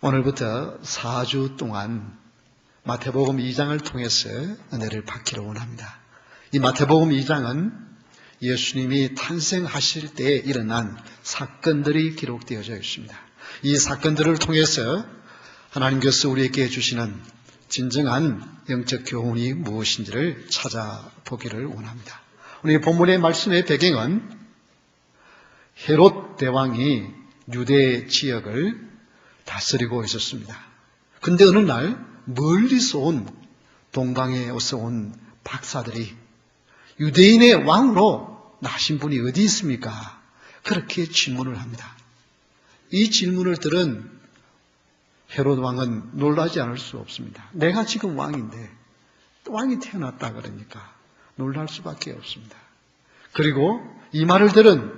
오늘부터 4주 동안 마태복음 2장을 통해서 은혜를 받기를 원합니다. 이 마태복음 2장은 예수님이 탄생하실 때에 일어난 사건들이 기록되어져 있습니다. 이 사건들을 통해서 하나님께서 우리에게 주시는 진정한 영적 교훈이 무엇인지를 찾아보기를 원합니다. 오늘 본문의 말씀의 배경은 헤롯 대왕이 유대 지역을 다스리고 있었습니다. 근데 어느 날 멀리서 온 동방에서 온 박사들이 유대인의 왕으로 나신 분이 어디 있습니까? 그렇게 질문을 합니다. 이 질문을 들은 헤롯 왕은 놀라지 않을 수 없습니다. 내가 지금 왕인데 왕이 태어났다 그러니까 놀랄 수밖에 없습니다. 그리고 이 말을 들은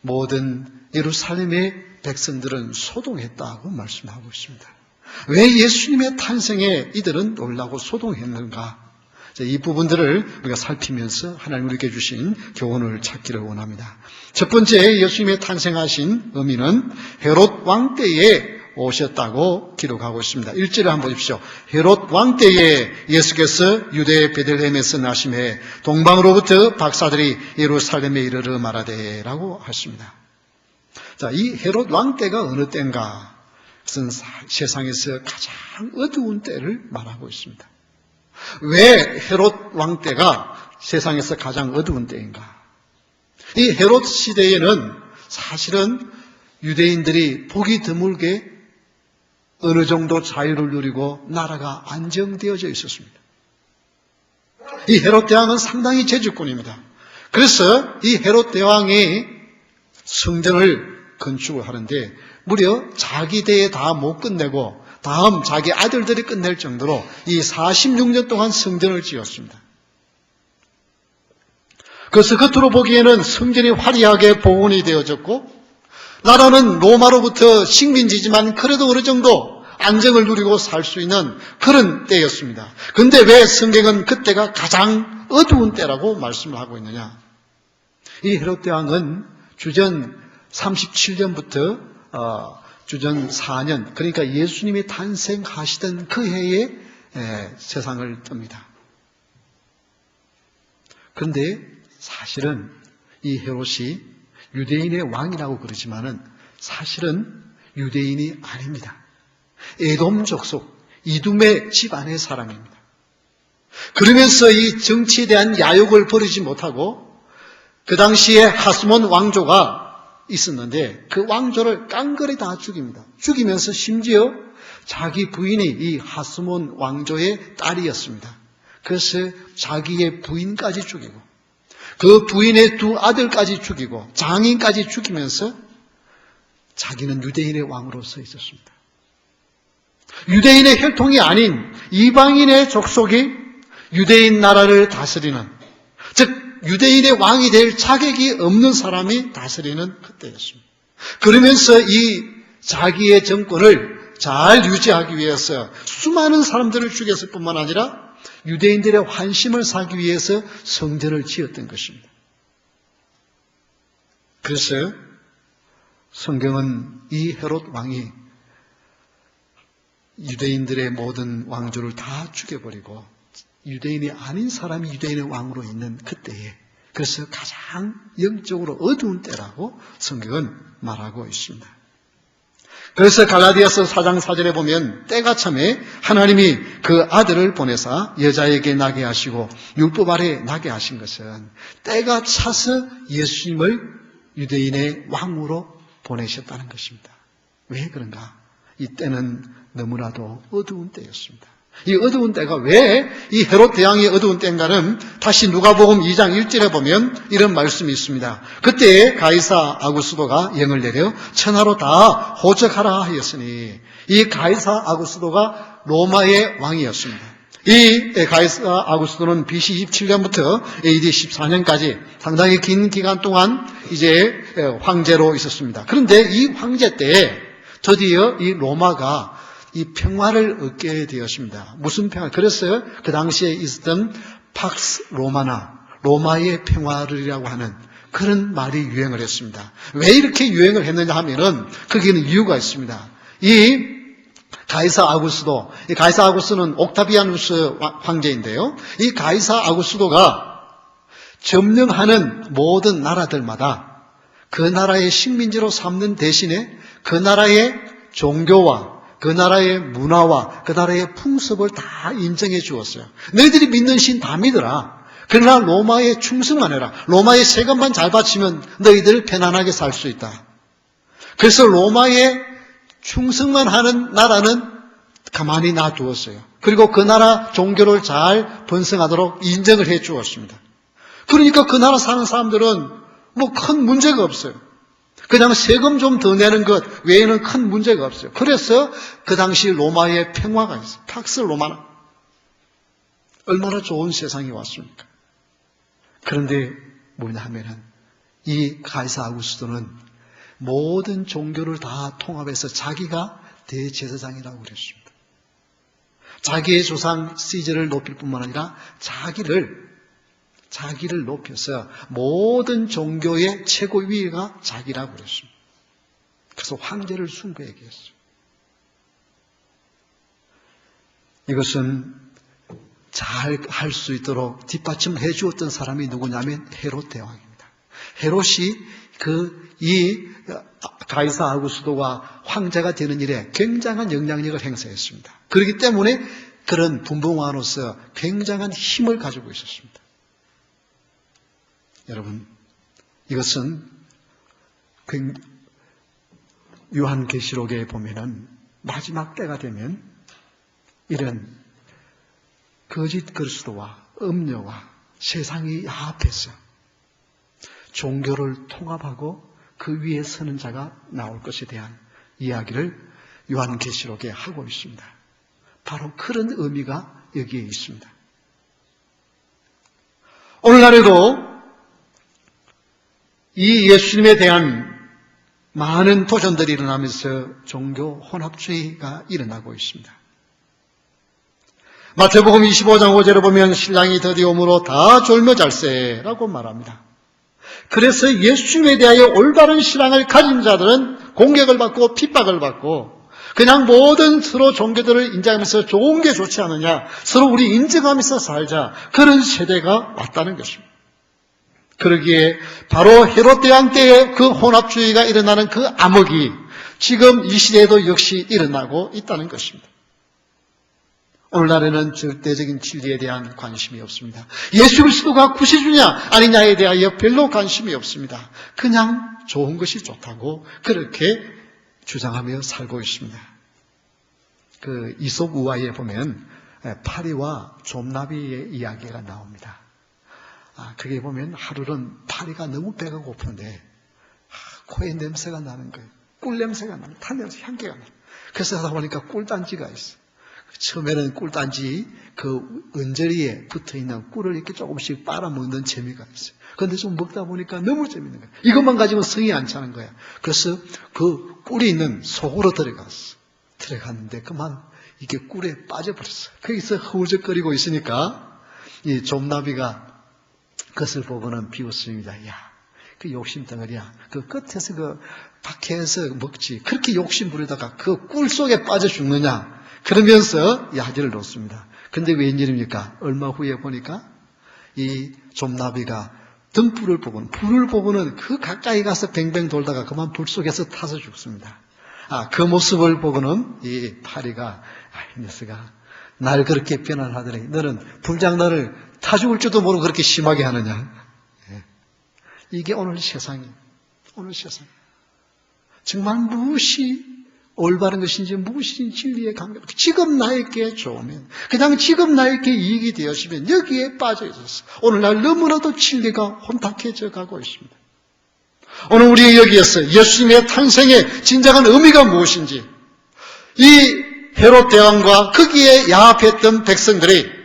모든 예루살렘의 백성들은 소동했다고 말씀하고 있습니다. 왜 예수님의 탄생에 이들은 놀라고 소동했는가? 이 부분들을 우리가 살피면서 하나님 우리에게 주신 교훈을 찾기를 원합니다. 첫 번째, 예수님의 탄생하신 의미는 헤롯 왕 때에 오셨다고 기록하고 있습니다. 1절을 한번 보십시오. 헤롯 왕 때에 예수께서 유대 베들레헴에서 나심에 동방으로부터 박사들이 예루살렘에 이르러 말하되 라고 하십니다. 자, 이 헤롯 왕 때가 어느 때인가? 그것은 세상에서 가장 어두운 때를 말하고 있습니다. 왜 헤롯 왕 때가 세상에서 가장 어두운 때인가? 이 헤롯 시대에는 사실은 유대인들이 보기 드물게 어느 정도 자유를 누리고 나라가 안정되어져 있었습니다. 이 헤롯 대왕은 상당히 제주꾼입니다. 그래서 이 헤롯 대왕이 성전을 건축을 하는데 무려 자기 대에 다 못 끝내고 다음 자기 아들들이 끝낼 정도로 이 46년 동안 성전을 지었습니다. 그래서 겉으로 보기에는 성전이 화려하게 복원이 되어졌고 나라는 로마로부터 식민지지만 그래도 어느 정도 안정을 누리고 살 수 있는 그런 때였습니다. 그런데 왜 성경은 그때가 가장 어두운 때라고 말씀을 하고 있느냐? 이 헤롯 대왕은 주전 37년부터 주전 4년, 그러니까 예수님이 탄생하시던 그 해에 세상을 뜹니다. 그런데 사실은 이 헤롯이 유대인의 왕이라고 그러지만은 사실은 유대인이 아닙니다. 에돔 족속, 이둠의 집안의 사람입니다. 그러면서 이 정치에 대한 야욕을 버리지 못하고 그 당시에 하스몬 왕조가 있었는데 그 왕조를 깡그리 다 죽입니다. 죽이면서 심지어 자기 부인이 이 하스몬 왕조의 딸이었습니다. 그래서 자기의 부인까지 죽이고 그 부인의 두 아들까지 죽이고 장인까지 죽이면서 자기는 유대인의 왕으로 서 있었습니다. 유대인의 혈통이 아닌 이방인의 족속이 유대인 나라를 다스리는, 즉 유대인의 왕이 될 자격이 없는 사람이 다스리는 그때였습니다. 그러면서 이 자기의 정권을 잘 유지하기 위해서 수많은 사람들을 죽였을 뿐만 아니라 유대인들의 환심을 사기 위해서 성전을 지었던 것입니다. 그래서 성경은 이 헤롯 왕이 유대인들의 모든 왕조를 다 죽여버리고 유대인이 아닌 사람이 유대인의 왕으로 있는 그때에, 그래서 가장 영적으로 어두운 때라고 성경은 말하고 있습니다. 그래서 갈라디아서 4장 4절에 보면 때가 참에 하나님이 그 아들을 보내사 여자에게 나게 하시고 율법 아래 나게 하신 것은 때가 차서 예수님을 유대인의 왕으로 보내셨다는 것입니다. 왜 그런가? 이 때는 너무나도 어두운 때였습니다. 이 어두운 때가 왜 이 헤롯 대왕의 어두운 때인가는 다시 누가복음 2장 1절에 보면 이런 말씀이 있습니다. 그때 가이사 아구스도가 영을 내려 천하로 다 호적하라 하였으니, 이 가이사 아구스도가 로마의 왕이었습니다. 이 가이사 아구스도는 BC 27년부터 AD 14년까지 상당히 긴 기간 동안 이제 황제로 있었습니다. 그런데 이 황제 때에 드디어 이 로마가 이 평화를 얻게 되었습니다. 무슨 평화? 그래서 그 당시에 있었던 팍스 로마나, 로마의 평화를이라고 하는 그런 말이 유행을 했습니다. 왜 이렇게 유행을 했느냐 하면은 거기에는 이유가 있습니다. 이 가이사 아구스도, 이 가이사 아구스는 옥타비아누스 황제인데요. 이 가이사 아구스도가 점령하는 모든 나라들마다 그 나라의 식민지로 삼는 대신에 그 나라의 종교와 그 나라의 문화와 그 나라의 풍습을 다 인정해 주었어요. 너희들이 믿는 신 다 믿어라. 그러나 로마에 충성만 해라. 로마의 세금만 잘 바치면 너희들 편안하게 살 수 있다. 그래서 로마에 충성만 하는 나라는 가만히 놔두었어요. 그리고 그 나라 종교를 잘 번성하도록 인정을 해 주었습니다. 그러니까 그 나라 사는 사람들은 뭐 큰 문제가 없어요. 그냥 세금 좀 더 내는 것 외에는 큰 문제가 없어요. 그래서 그 당시 로마에 평화가 있어요. 팍스 로마나. 얼마나 좋은 세상이 왔습니까? 그런데 뭐냐 하면은 이 가이사 아구스도는 모든 종교를 다 통합해서 자기가 대제사장이라고 그랬습니다. 자기의 조상 시저를 높일 뿐만 아니라 자기를 높여서 모든 종교의 최고위가 자기라고 그랬습니다. 그래서 황제를 숭배하게 했어요. 이것은 잘 할 수 있도록 뒷받침해 주었던 사람이 누구냐면 헤롯 대왕입니다. 헤롯이 이 가이사 아구스도가 황제가 되는 일에 굉장한 영향력을 행사했습니다. 그렇기 때문에 그런 분봉왕으로서 굉장한 힘을 가지고 있었습니다. 여러분, 이것은 요한계시록에 보면은 마지막 때가 되면 이런 거짓 그리스도와 음녀와 세상이 야합해서 종교를 통합하고 그 위에 서는 자가 나올 것에 대한 이야기를 요한계시록에 하고 있습니다. 바로 그런 의미가 여기에 있습니다. 오늘날에도 이 예수님에 대한 많은 도전들이 일어나면서 종교 혼합주의가 일어나고 있습니다. 마태복음 25장 5절에 보면 신랑이 드디어 오므로 다 졸며 잘세라고 말합니다. 그래서 예수님에 대하여 올바른 신앙을 가진 자들은 공격을 받고 핍박을 받고 그냥 모든 서로 종교들을 인정하면서 좋은 게 좋지 않느냐, 서로 우리 인정하면서 살자, 그런 세대가 왔다는 것입니다. 그러기에 바로 헤롯 대왕 때의 그 혼합주의가 일어나는 그 암흑이 지금 이 시대에도 역시 일어나고 있다는 것입니다. 오늘날에는 절대적인 진리에 대한 관심이 없습니다. 예수 그리스도가 구세주냐 아니냐에 대하여 별로 관심이 없습니다. 그냥 좋은 것이 좋다고 그렇게 주장하며 살고 있습니다. 그 이솝 우화에 보면 파리와 좀나비의 이야기가 나옵니다. 그게 보면 하루는 파리가 너무 배가 고픈데 코에 냄새가 나는 거예요. 꿀 냄새가 나는, 탄 냄새, 향기가 나요. 그래서 하다 보니까 꿀단지가 있어. 처음에는 꿀단지 그 언저리에 붙어있는 꿀을 이렇게 조금씩 빨아먹는 재미가 있어요. 그런데 좀 먹다 보니까 너무 재밌는 거예요. 이것만 가지고 성이 안 차는 거야. 그래서 그 꿀이 있는 속으로 들어갔는데 그만 이게 꿀에 빠져버렸어요. 거기서 허우적거리고 있으니까 이 좀나비가 그것을 보고는 비웃습니다. 야, 그 욕심 덩어리야. 그 끝에서 그 박해에서 먹지. 그렇게 욕심 부리다가 그 꿀 속에 빠져 죽느냐. 그러면서 야지를 놓습니다. 근데 웬일입니까? 얼마 후에 보니까 이 좀나비가 등불을 보고는, 불을 보고는 그 가까이 가서 뱅뱅 돌다가 그만 불 속에서 타서 죽습니다. 그 모습을 보고는 이 파리가, 이 녀석아, 날 그렇게 비난하더니 너는 불장난을 타 죽을 줄도 모르고 그렇게 심하게 하느냐. 이게 오늘 세상이에요. 오늘 세상. 정말 무엇이 올바른 것인지 무엇이 진리의 관계. 지금 나에게 좋으면, 그냥 지금 나에게 이익이 되었으면 여기에 빠져 있었어. 오늘날 너무나도 진리가 혼탁해져 가고 있습니다. 오늘 우리 여기에서 예수님의 탄생의 진정한 의미가 무엇인지, 이 헤롯 대왕과 거기에 야합했던 백성들이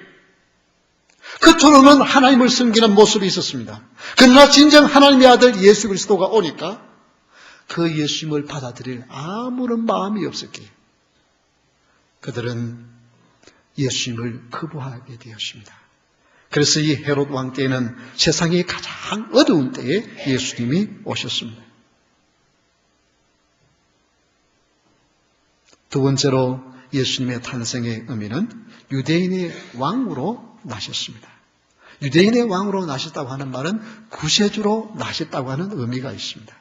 겉으로는 하나님을 섬기는 모습이 있었습니다. 그러나 진정 하나님의 아들 예수 그리스도가 오니까 그 예수님을 받아들일 아무런 마음이 없었기에 그들은 예수님을 거부하게 되었습니다. 그래서 이 헤롯 왕 때에는 세상의 가장 어두운 때에 예수님이 오셨습니다. 두 번째로 예수님의 탄생의 의미는 유대인의 왕으로 나셨습니다. 유대인의 왕으로 나셨다고 하는 말은 구세주로 나셨다고 하는 의미가 있습니다.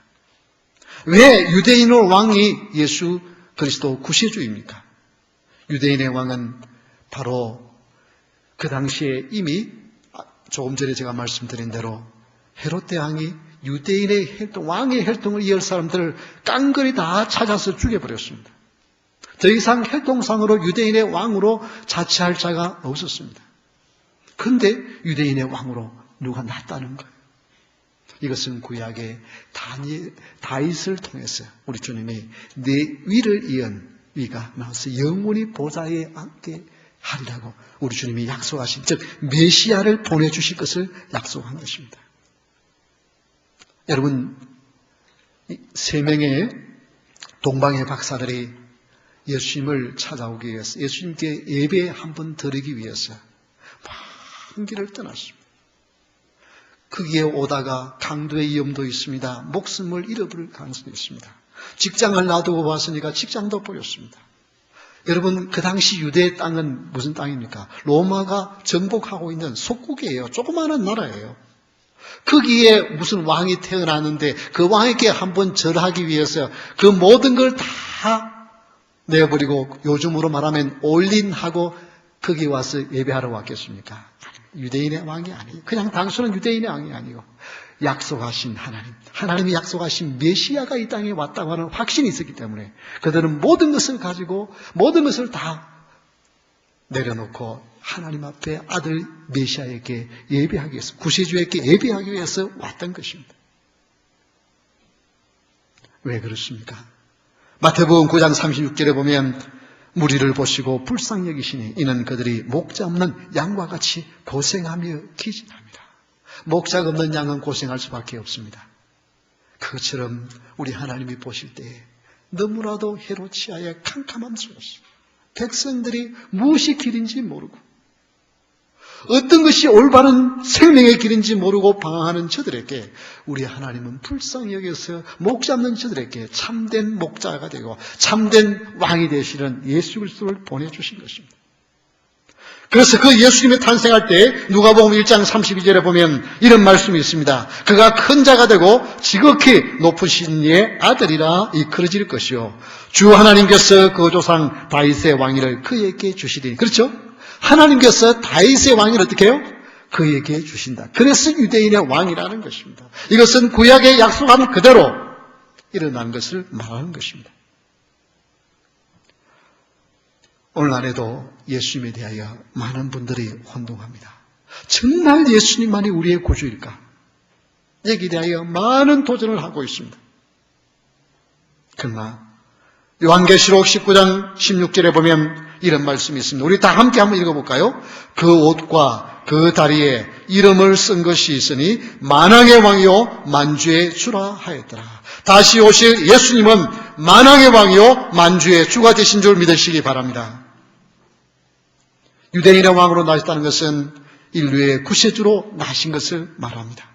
왜 유대인의 왕이 예수 그리스도 구세주입니까? 유대인의 왕은 바로 그 당시에 이미 조금 전에 제가 말씀드린 대로 헤롯 대왕이 유대인의 왕의 혈통을 이을 사람들을 깡그리 다 찾아서 죽여버렸습니다. 더 이상 혈통상으로 유대인의 왕으로 자치할 자가 없었습니다. 그런데 유대인의 왕으로 누가 났다는 거예요. 이것은 구약의 다윗을 통해서 우리 주님이 내 위를 이은 위가 나와서 영원히 보좌에 앉게 하리라고 우리 주님이 약속하신, 즉 메시아를 보내주실 것을 약속한 것입니다. 여러분, 3명의 동방의 박사들이 예수님을 찾아오기 위해서, 예수님께 예배 한번 드리기 위해서 먼 길을 떠났습니다. 거기에 오다가 강도의 위험도 있습니다. 목숨을 잃어버릴 가능성도 있습니다. 직장을 놔두고 왔으니까 직장도 보였습니다. 여러분, 그 당시 유대의 땅은 무슨 땅입니까? 로마가 정복하고 있는 속국이에요. 조그마한 나라예요. 거기에 무슨 왕이 태어났는데 그 왕에게 한번 절하기 위해서 그 모든 걸 다 내버리고, 요즘으로 말하면 올린하고 거기 와서 예배하러 왔겠습니까? 유대인의 왕이 아니에요. 그냥 단순한 유대인의 왕이 아니고 약속하신 하나님, 하나님이 약속하신 메시아가 이 땅에 왔다고 하는 확신이 있었기 때문에 그들은 모든 것을 가지고 모든 것을 다 내려놓고 하나님 앞에 아들 메시아에게 예배하기 위해서, 구세주에게 예배하기 위해서 왔던 것입니다. 왜 그렇습니까? 마태복음 9장 36절에 보면 무리를 보시고 불쌍히 여기시니 이는 그들이 목자 없는 양과 같이 고생하며 기진합니다. 목자가 없는 양은 고생할 수밖에 없습니다. 그것처럼 우리 하나님이 보실 때에 너무나도 헤롯이아의 캄캄함 속에서 백성들이 무엇이 길인지 모르고 어떤 것이 올바른 생명의 길인지 모르고 방황하는 저들에게 우리 하나님은 불쌍히 여겨서 목자 없는 저들에게 참된 목자가 되고 참된 왕이 되시는 예수 그리스도를 보내주신 것입니다. 그래서 그 예수님이 탄생할 때 누가복음 1장 32절에 보면 이런 말씀이 있습니다. 그가 큰 자가 되고 지극히 높으신 이의 아들이라 이끌어질 것이요 주 하나님께서 그 조상 다윗의 왕위를 그에게 주시리니. 그렇죠? 하나님께서 다윗의 왕위를 어떻게 해요? 그에게 주신다. 그래서 유대인의 왕이라는 것입니다. 이것은 구약의 약속한 그대로 일어난 것을 말하는 것입니다. 오늘날에도 예수님에 대하여 많은 분들이 혼동합니다. 정말 예수님만이 우리의 구주일까? 여기에 대하여 많은 도전을 하고 있습니다. 그러나 요한계시록 19장 16절에 보면 이런 말씀이 있습니다. 우리 다 함께 한번 읽어볼까요? 그 옷과 그 다리에 이름을 쓴 것이 있으니 만왕의 왕이요 만주의 주라 하였더라. 다시 오실 예수님은 만왕의 왕이요 만주의 주가 되신 줄 믿으시기 바랍니다. 유대인의 왕으로 나셨다는 것은 인류의 구세주로 나신 것을 말합니다.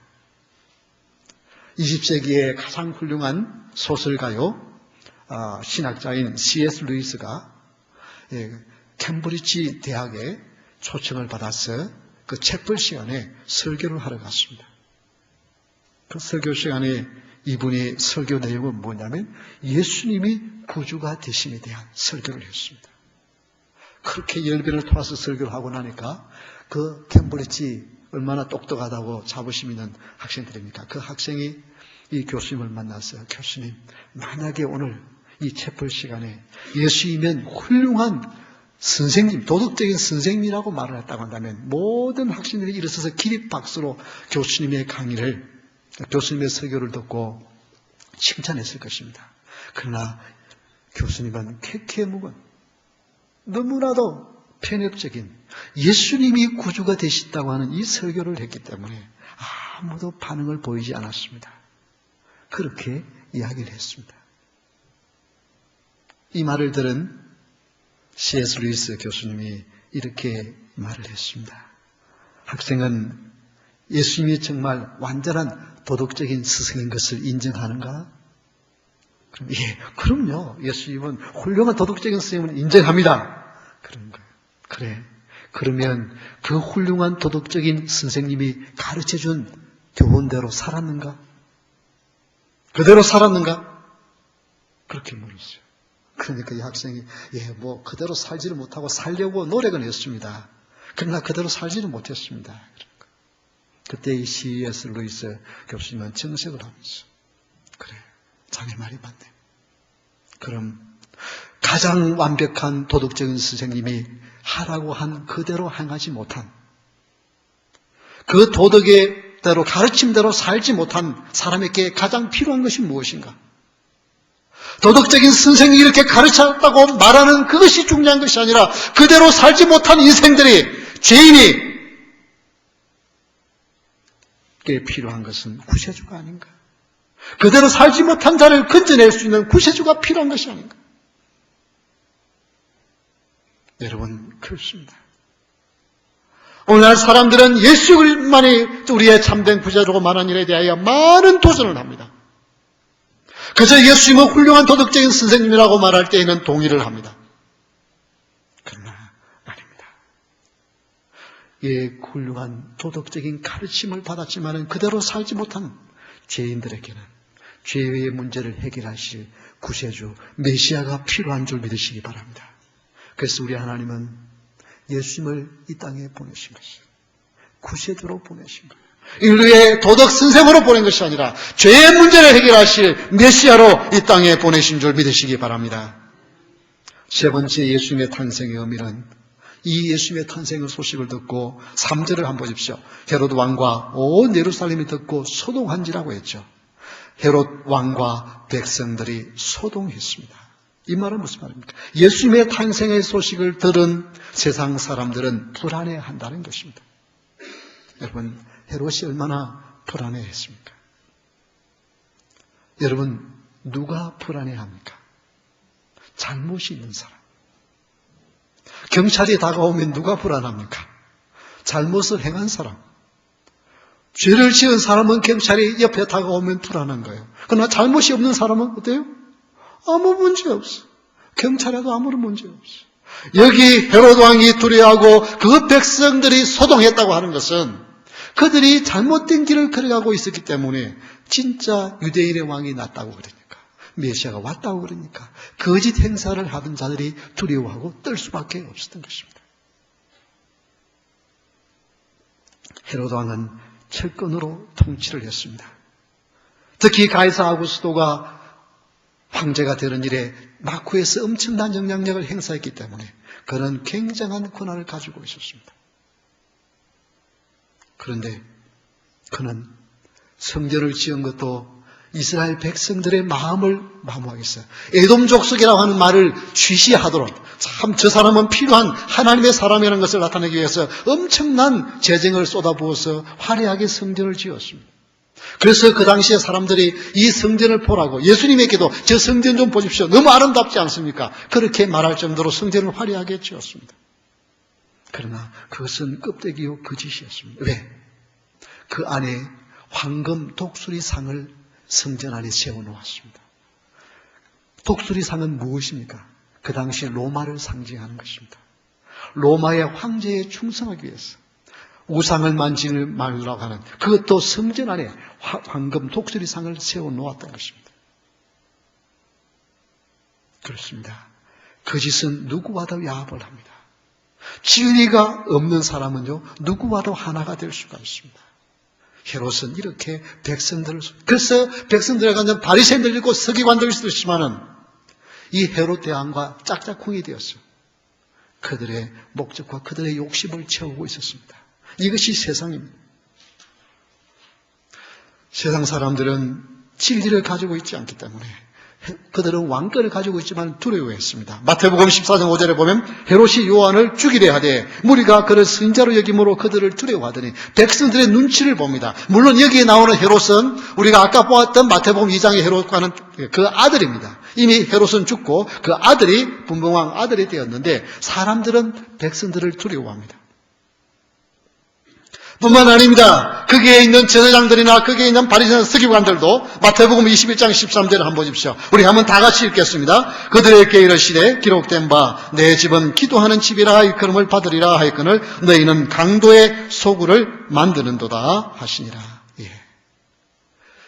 20세기의 가장 훌륭한 소설가요, 신학자인 C.S. 루이스가 캠브리지 대학에 초청을 받아서 그 채플 시간에 설교를 하러 갔습니다. 그 설교 시간에 이분이 설교 내용은 뭐냐면 예수님이 구주가 되심에 대한 설교를 했습니다. 그렇게 열변을 토해서 설교를 하고 나니까 그 캠브리지 얼마나 똑똑하다고 자부심 있는 학생들입니까? 그 학생이 이 교수님을 만나서 교수님, 만약에 오늘 이 채플 시간에 예수이면 훌륭한 선생님, 도덕적인 선생님이라고 말을 했다고 한다면 모든 학생들이 일어서서 기립박수로 교수님의 강의를, 교수님의 설교를 듣고 칭찬했을 것입니다. 그러나 교수님은 쾌쾌묵은 너무나도 편협적인 예수님이 구주가 되신다고 하는 이 설교를 했기 때문에 아무도 반응을 보이지 않았습니다. 그렇게 이야기를 했습니다. 이 말을 들은 C.S. 루이스 교수님이 이렇게 말을 했습니다. 학생은 예수님이 정말 완전한 도덕적인 스승인 것을 인정하는가? 예, 그럼요. 예수님은 훌륭한 도덕적인 선생님을 인정합니다. 그런 거예요. 그래. 그러면 그 훌륭한 도덕적인 선생님이 가르쳐준 교훈대로 살았는가? 그대로 살았는가? 그렇게 물었어요. 그러니까 이 학생이 그대로 살지를 못하고 살려고 노력은 했습니다. 그러나 그대로 살지는 못했습니다. 그때 이 C.S. 루이스 교수님은 정색을 하면서 그래, 자네 말이 맞네. 그럼 가장 완벽한 도덕적인 선생님이 하라고 한 그대로 행하지 못한, 그 도덕의 대로 가르침대로 살지 못한 사람에게 가장 필요한 것이 무엇인가? 도덕적인 선생님이 이렇게 가르쳤다고 말하는 그것이 중요한 것이 아니라 그대로 살지 못한 인생들이, 죄인이 필요한 것은 구세주가 아닌가? 그대로 살지 못한 자를 건져낼 수 있는 구세주가 필요한 것이 아닌가? 여러분, 그렇습니다. 오늘날 사람들은 예수만이 우리의 참된 구세주라고 말하는 일에 대하여 많은 도전을 합니다. 그저 예수님은 훌륭한 도덕적인 선생님이라고 말할 때에는 동의를 합니다. 그러나 아닙니다. 훌륭한 도덕적인 가르침을 받았지만 그대로 살지 못한 죄인들에게는 죄의 문제를 해결하실 구세주 메시아가 필요한 줄 믿으시기 바랍니다. 그래서 우리 하나님은 예수님을 이 땅에 보내신 것이에요. 구세주로 보내신 거예요. 인류의 도덕 선생으로 보낸 것이 아니라 죄의 문제를 해결하실 메시아로 이 땅에 보내신 줄 믿으시기 바랍니다. 세 번째, 예수님의 탄생의 의미는, 이 예수님의 탄생의 소식을 듣고 3절을 한번 보십시오. 헤롯 왕과 온 예루살렘이 듣고 소동한지라고 했죠. 헤롯 왕과 백성들이 소동했습니다. 이 말은 무슨 말입니까? 예수님의 탄생의 소식을 들은 세상 사람들은 불안해한다는 것입니다. 여러분, 헤롯이 얼마나 불안해했습니까? 여러분, 누가 불안해합니까? 잘못이 있는 사람. 경찰이 다가오면 누가 불안합니까? 잘못을 행한 사람. 죄를 지은 사람은 경찰이 옆에 다가오면 불안한 거예요. 그러나 잘못이 없는 사람은 어때요? 아무 문제 없어. 경찰에도 아무런 문제 없어. 여기 헤롯 왕이 두려워하고 그 백성들이 소동했다고 하는 것은 그들이 잘못된 길을 걸어가고 있었기 때문에 진짜 유대인의 왕이 났다고 그러니까, 메시아가 왔다고 그러니까 거짓 행사를 하던 자들이 두려워하고 떨 수밖에 없었던 것입니다. 헤롯 왕은 철권으로 통치를 했습니다. 특히 가이사 아구스토가 황제가 되는 일에 마쿠에서 엄청난 영향력을 행사했기 때문에 그는 굉장한 권한을 가지고 있었습니다. 그런데 그는 성전을 지은 것도 이스라엘 백성들의 마음을 마모하겠어요. 에돔 족속이라고 하는 말을 취시하도록, 참 저 사람은 필요한 하나님의 사람이라는 것을 나타내기 위해서 엄청난 재정을 쏟아부어서 화려하게 성전을 지었습니다. 그래서 그 당시에 사람들이 이 성전을 보라고, 예수님에게도 저 성전 좀 보십시오, 너무 아름답지 않습니까? 그렇게 말할 정도로 성전을 화려하게 지었습니다. 그러나 그것은 껍데기요 거짓이었습니다. 왜? 그 안에 황금 독수리상을 성전 안에 세워놓았습니다. 독수리상은 무엇입니까? 그 당시 로마를 상징하는 것입니다. 로마의 황제에 충성하기 위해서 우상을 만지지 말라고 하는, 그것도 성전 안에 황금 독수리상을 세워놓았던 것입니다. 그렇습니다. 거짓은 누구와도 야합을 합니다. 진리가 없는 사람은요, 누구와도 하나가 될 수가 있습니다. 헤롯은 이렇게 백성들을, 그래서 백성들에 관한 바리새인들 있고 서기관들 있었지만은 이 헤롯 대왕과 짝짝꿍이 되었어요. 그들의 목적과 그들의 욕심을 채우고 있었습니다. 이것이 세상입니다. 세상 사람들은 진리를 가지고 있지 않기 때문에 그들은 왕권을 가지고 있지만 두려워했습니다. 마태복음 14장 5절에 보면 헤롯이 요한을 죽이려 하되 무리가 그를 선자로 여김으로 그들을 두려워하더니 백성들의 눈치를 봅니다. 물론 여기에 나오는 헤롯은 우리가 아까 보았던 마태복음 2장의 헤롯과는 그 아들입니다. 이미 헤롯은 죽고 그 아들이 분봉왕 아들이 되었는데 사람들은 백성들을 두려워합니다. 뿐만 아닙니다. 거기에 있는 제사장들이나 거기에 있는 바리새인 서기관들도 마태복음 21장 13절을 한번 보십시오. 우리 한번 다 같이 읽겠습니다. 그들에게 이르시되 기록된 바 내 집은 기도하는 집이라 일컬음을 받으리라 하였거늘 너희는 강도의 소굴을 만드는도다 하시니라. 예.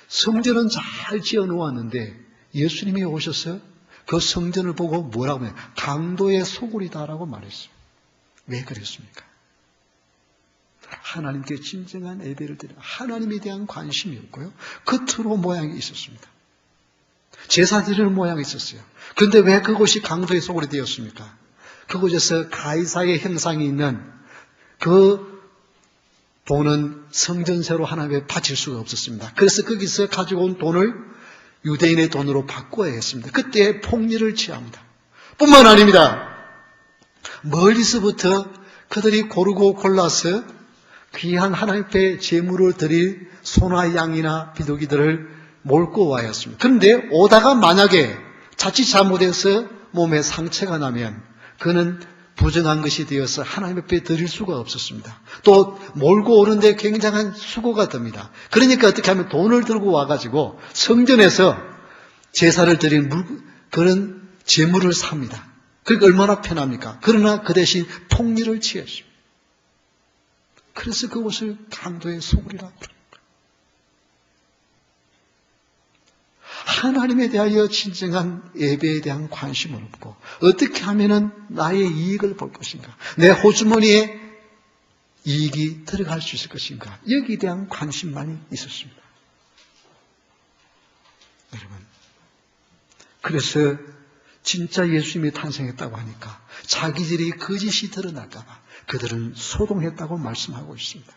성전은 잘 지어 놓았는데 예수님이 오셔서 그 성전을 보고 뭐라고 해요? 강도의 소굴이다라고 말했어요. 왜 그랬습니까? 하나님께 진정한 예배를 드려 하나님에 대한 관심이었고요. 겉으로 모양이 있었습니다. 제사 드리는 모양이 있었어요. 그런데 왜 그곳이 강도의 소굴이 되었습니까? 그곳에서 가이사의 형상이 있는 그 돈은 성전세로 하나님께 바칠 수가 없었습니다. 그래서 거기서 가지고 온 돈을 유대인의 돈으로 바꿔야 했습니다. 그때 폭리를 취합니다. 뿐만 아닙니다. 멀리서부터 그들이 고르고 골라서 귀한 하나님 앞에 제물을 드릴 소나 양이나 비둘기들을 몰고 와야 했습니다. 그런데 오다가 만약에 자칫 잘못해서 몸에 상처가 나면 그는 부정한 것이 되어서 하나님 앞에 드릴 수가 없었습니다. 또 몰고 오는데 굉장한 수고가 듭니다. 그러니까 어떻게 하면 돈을 들고 와가지고 성전에서 제사를 드린 그런 제물을 삽니다. 그러니까 얼마나 편합니까? 그러나 그 대신 폭리를 취했습니다. 그래서 그곳을 강도의 소굴이라고 부릅니다. 하나님에 대하여 진정한 예배에 대한 관심은 없고 어떻게 하면 나의 이익을 볼 것인가, 내 호주머니에 이익이 들어갈 수 있을 것인가, 여기에 대한 관심만이 있었습니다. 여러분, 그래서 진짜 예수님이 탄생했다고 하니까 자기들이 거짓이 드러날까 봐 그들은 소동했다고 말씀하고 있습니다.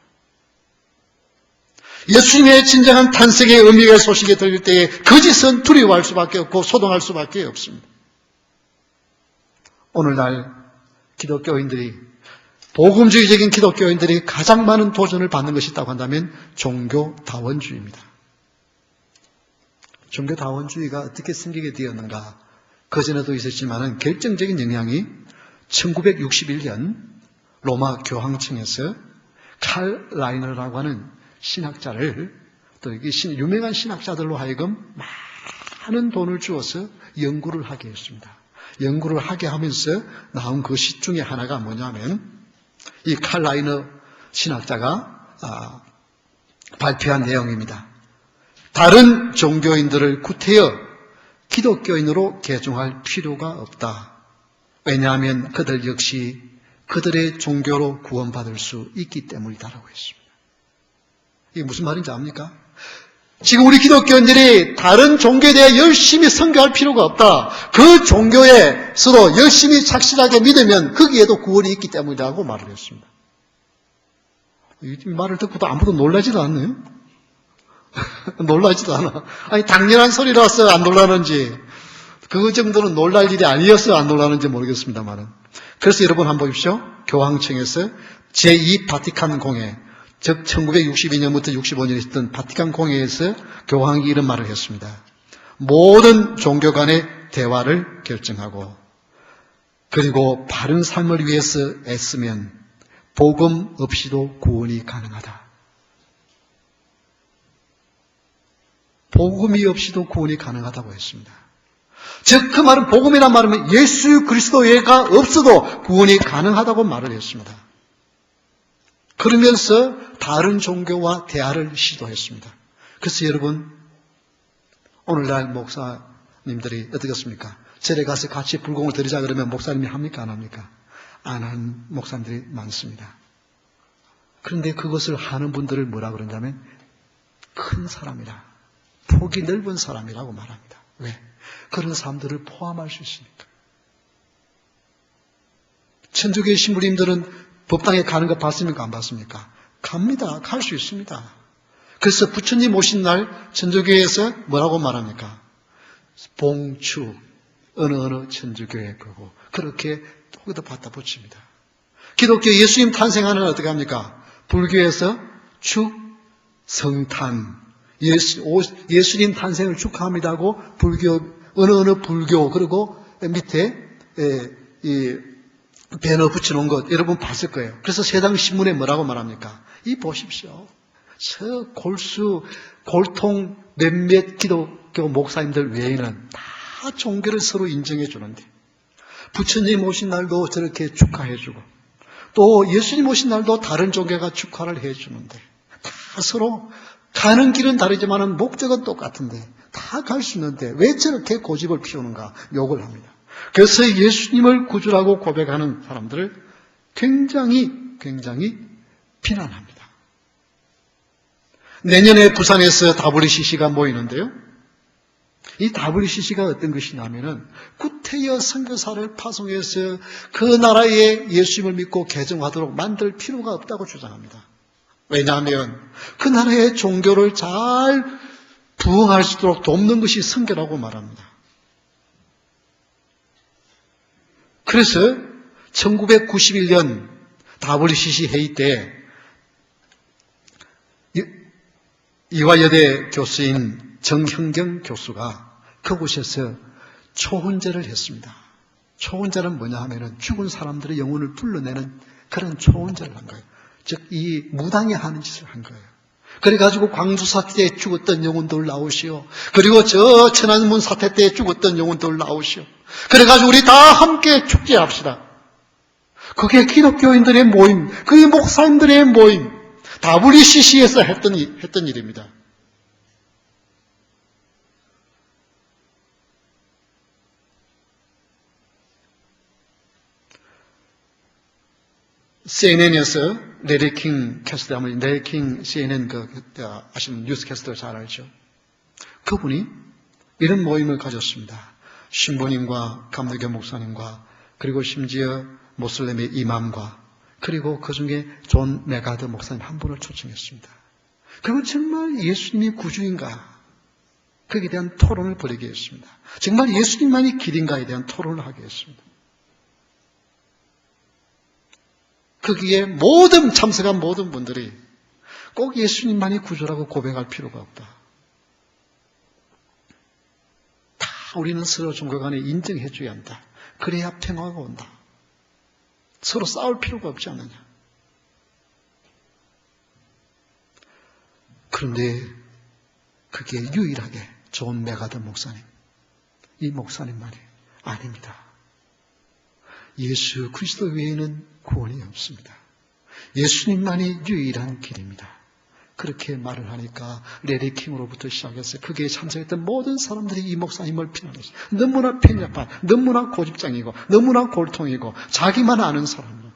예수님의 진정한 탄생의 의미의 소식이 들릴 때에 거짓은 두려워할 수밖에 없고 소동할 수밖에 없습니다. 오늘날 기독교인들이, 복음주의적인 기독교인들이 가장 많은 도전을 받는 것이 있다고 한다면 종교다원주의입니다. 종교다원주의가 어떻게 생기게 되었는가? 그전에도 있었지만 결정적인 영향이 1961년 로마 교황청에서 칼 라이너라고 하는 신학자를, 또 유명한 신학자들로 하여금 많은 돈을 주어서 연구를 하게 했습니다. 연구를 하게 하면서 나온 그 시 중에 하나가 뭐냐면 이 칼 라이너 신학자가 발표한 내용입니다. 다른 종교인들을 구태여 기독교인으로 개종할 필요가 없다. 왜냐하면 그들 역시 그들의 종교로 구원받을 수 있기 때문이다라고 했습니다. 이게 무슨 말인지 압니까? 지금 우리 기독교인들이 다른 종교에 대해 열심히 선교할 필요가 없다. 그 종교에서도 열심히 착실하게 믿으면 거기에도 구원이 있기 때문이라고 말을 했습니다. 이 말을 듣고도 아무도 놀라지도 않네요. 놀라지도 않아. 아니, 당연한 소리라서 안 놀라는지, 그 정도는 놀랄 일이 아니어서 안 놀라는지 모르겠습니다만은. 그래서 여러분 한번 보십시오. 교황청에서 제2 바티칸 공회, 즉 1962년부터 65년에 있었던 바티칸 공회에서 교황이 이런 말을 했습니다. 모든 종교 간의 대화를 결정하고 그리고 바른 삶을 위해서 애쓰면 복음 없이도 구원이 가능하다. 복음이 없이도 구원이 가능하다고 했습니다. 즉 그 말은, 복음이란 말은 예수 그리스도가 없어도 구원이 가능하다고 말을 했습니다. 그러면서 다른 종교와 대화를 시도했습니다. 그래서 여러분, 오늘날 목사님들이 어떻겠습니까? 절에 가서 같이 불공을 드리자 그러면 목사님이 합니까? 안 합니까? 안 하는 목사님들이 많습니다. 그런데 그것을 하는 분들을 뭐라 그런다면 큰 사람이라, 폭이 넓은 사람이라고 말합니다. 왜? 그런 사람들을 포함할 수 있으니까. 천주교의 신부님들은 법당에 가는 거 봤습니까? 안 봤습니까? 갑니다. 갈 수 있습니다. 그래서 부처님 오신 날 천주교에서 뭐라고 말합니까? 봉추, 어느 천주교에 거고, 그렇게 거기다 갖다 붙입니다. 기독교 예수님 탄생하는 날 어떻게 합니까? 불교에서 축, 성탄, 예수님 탄생을 축하합니다고 불교, 어느 불교, 그리고 밑에 배너 붙여놓은 것 여러분 봤을 거예요. 그래서 세상 신문에 뭐라고 말합니까? 이 보십시오. 저 골통 몇몇 기독교 목사님들 외에는 다 종교를 서로 인정해 주는데 부처님 오신 날도 저렇게 축하해주고 또 예수님 오신 날도 다른 종교가 축하를 해주는데 다 서로 가는 길은 다르지만 목적은 똑같은데 다 갈 수 있는데 왜 저렇게 고집을 피우는가 욕을 합니다. 그래서 예수님을 구주라고 고백하는 사람들을 굉장히 비난합니다. 내년에 부산에서 WCC가 모이는데요. 이 WCC가 어떤 것이냐면은 구태여 선교사를 파송해서 그 나라에 예수님을 믿고 개종하도록 만들 필요가 없다고 주장합니다. 왜냐하면 그 나라의 종교를 잘 부흥할 수 있도록 돕는 것이 선교라고 말합니다. 그래서 1991년 WCC 회의 때 이화여대 교수인 정형경 교수가 그곳에서 초혼제를 했습니다. 초혼제는 뭐냐 하면은 죽은 사람들의 영혼을 불러내는 그런 초혼제를 한 거예요. 즉, 이 무당이 하는 짓을 한 거예요. 그래가지고 광주 사태 때 죽었던 영혼들 나오시오. 그리고 저 천안문 사태 때 죽었던 영혼들 나오시오. 그래가지고 우리 다 함께 축제합시다. 그게 기독교인들의 모임, 그게 목사님들의 모임, WCC에서 했던 일입니다. CNN에서 레리 킹 캐스터, 레리 킹 CNN 아시는 뉴스 캐스터 잘 알죠? 그분이 이런 모임을 가졌습니다. 신부님과 감리교 목사님과 그리고 심지어 모슬렘의 이맘과 그리고 그 중에 존 메가드 목사님 한 분을 초청했습니다. 그리고 정말 예수님이 구주인가? 거기에 대한 토론을 벌이게 했습니다. 정말 예수님만이 길인가에 대한 토론을 하게 했습니다. 거기에 참석한 모든 분들이 꼭 예수님만이 구주라고 고백할 필요가 없다. 다 우리는 서로 종교 간에 인정해 줘야 한다. 그래야 평화가 온다. 서로 싸울 필요가 없지 않느냐. 그런데 그게 유일하게 존 메가더 목사님, 이 목사님만이 아닙니다. 예수 그리스도 외에는 구원이 없습니다. 예수님만이 유일한 길입니다. 그렇게 말을 하니까 레리 킹으로부터 시작해서 거기에 참석했던 모든 사람들이 이 목사님을 비난했어요. 너무나 편협한, 너무나 고집장이고 너무나 골통이고 자기만 아는 사람이고.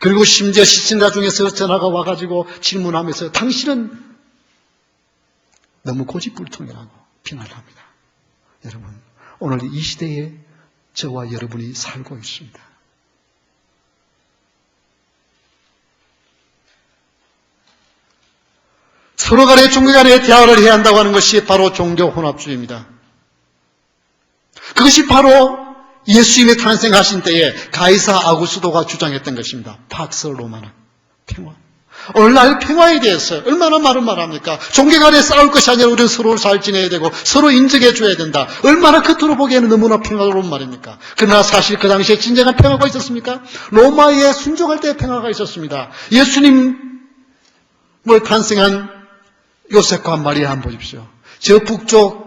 그리고 심지어 시청자 중에서 전화가 와가지고 질문하면서 당신은 너무 고집불통이라고 비난을 합니다. 여러분, 오늘 이 시대에 저와 여러분이 살고 있습니다. 서로 간에 종교 간에 대화를 해야 한다고 하는 것이 바로 종교 혼합주의입니다. 그것이 바로 예수님이 탄생하신 때에 가이사 아구스도가 주장했던 것입니다. 팍스 로마나 평화. 오늘날 평화에 대해서 얼마나 많은 말합니까? 종교 간에 싸울 것이 아니라 우리는 서로 잘 지내야 되고 서로 인정해 줘야 된다. 얼마나 겉으로 보기에는 너무나 평화로운 말입니까? 그러나 사실 그 당시에 진정한 평화가 있었습니까? 로마에 순종할 때 평화가 있었습니다. 예수님을 탄생한 요셉과 마리아 한번 보십시오. 저 북쪽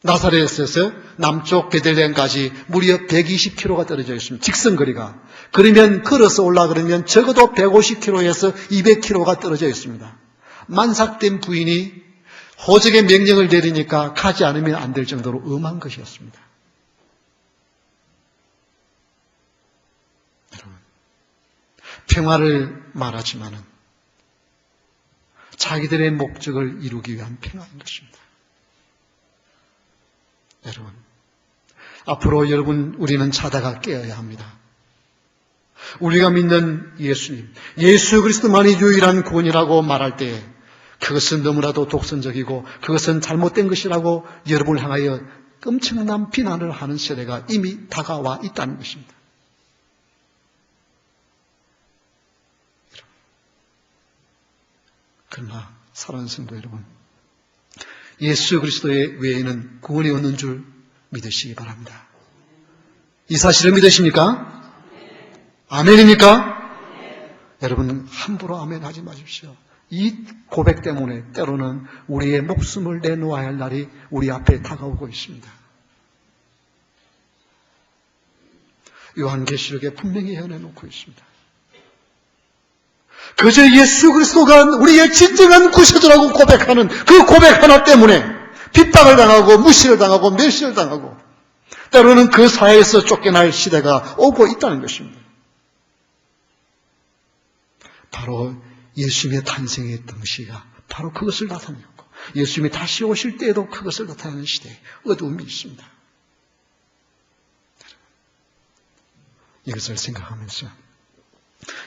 나사렛에서 남쪽 베들레헴까지 무려 120km가 떨어져 있습니다. 직선거리가. 그러면 걸어서 올라가면 적어도 150km에서 200km가 떨어져 있습니다. 만삭된 부인이 호적의 명령을 내리니까 가지 않으면 안 될 정도로 엄한 것이었습니다. 여러분, 평화를 말하지만은 자기들의 목적을 이루기 위한 평화인 것입니다. 여러분, 앞으로 우리는 자다가 깨어야 합니다. 우리가 믿는 예수님, 예수 그리스도만이 유일한 구원이라고 말할 때 그것은 너무나도 독선적이고 그것은 잘못된 것이라고 여러분을 향하여 엄청난 비난을 하는 세대가 이미 다가와 있다는 것입니다. 그러나 사랑하는 성도 여러분, 예수 그리스도의 외에는 구원이 없는 줄 믿으시기 바랍니다. 이 사실을 믿으십니까? 아멘입니까? 여러분 함부로 아멘 하지 마십시오. 이 고백 때문에 때로는 우리의 목숨을 내놓아야 할 날이 우리 앞에 다가오고 있습니다. 요한계시록에 분명히 해내놓고 있습니다. 그저 예수 그리스도가 우리의 진정한 구세주라고 고백하는 그 고백 하나 때문에 핍박을 당하고 무시를 당하고 멸시를 당하고 때로는 그 사회에서 쫓겨날 시대가 오고 있다는 것입니다. 바로 예수님의 탄생의 등시가 바로 그것을 나타내고 예수님이 다시 오실 때에도 그것을 나타내는 시대에 어두움이 있습니다. 이것을 생각하면서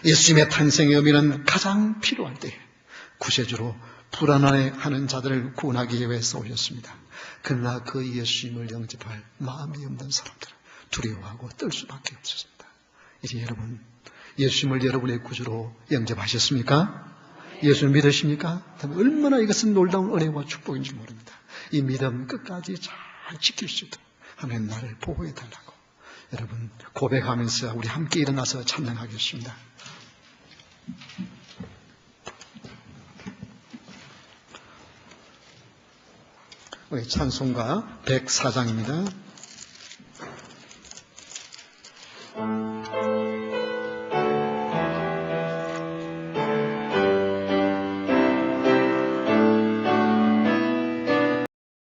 예수님의 탄생의 의미는 가장 필요할 때 구세주로 불안해하는 자들을 구원하기 위해서 오셨습니다. 그러나 그 예수님을 영접할 마음이 없는 사람들은 두려워하고 떨 수밖에 없었습니다. 이제 여러분 예수님을 여러분의 구주로 영접하셨습니까? 예수를 믿으십니까? 얼마나 이것은 놀라운 은혜와 축복인지 모릅니다. 이 믿음 끝까지 잘 지킬 수 있도록 하나님 나를 보호해 달라고 여러분 고백하면서 우리 함께 일어나서 찬양하겠습니다. 우리 찬송가 104장입니다.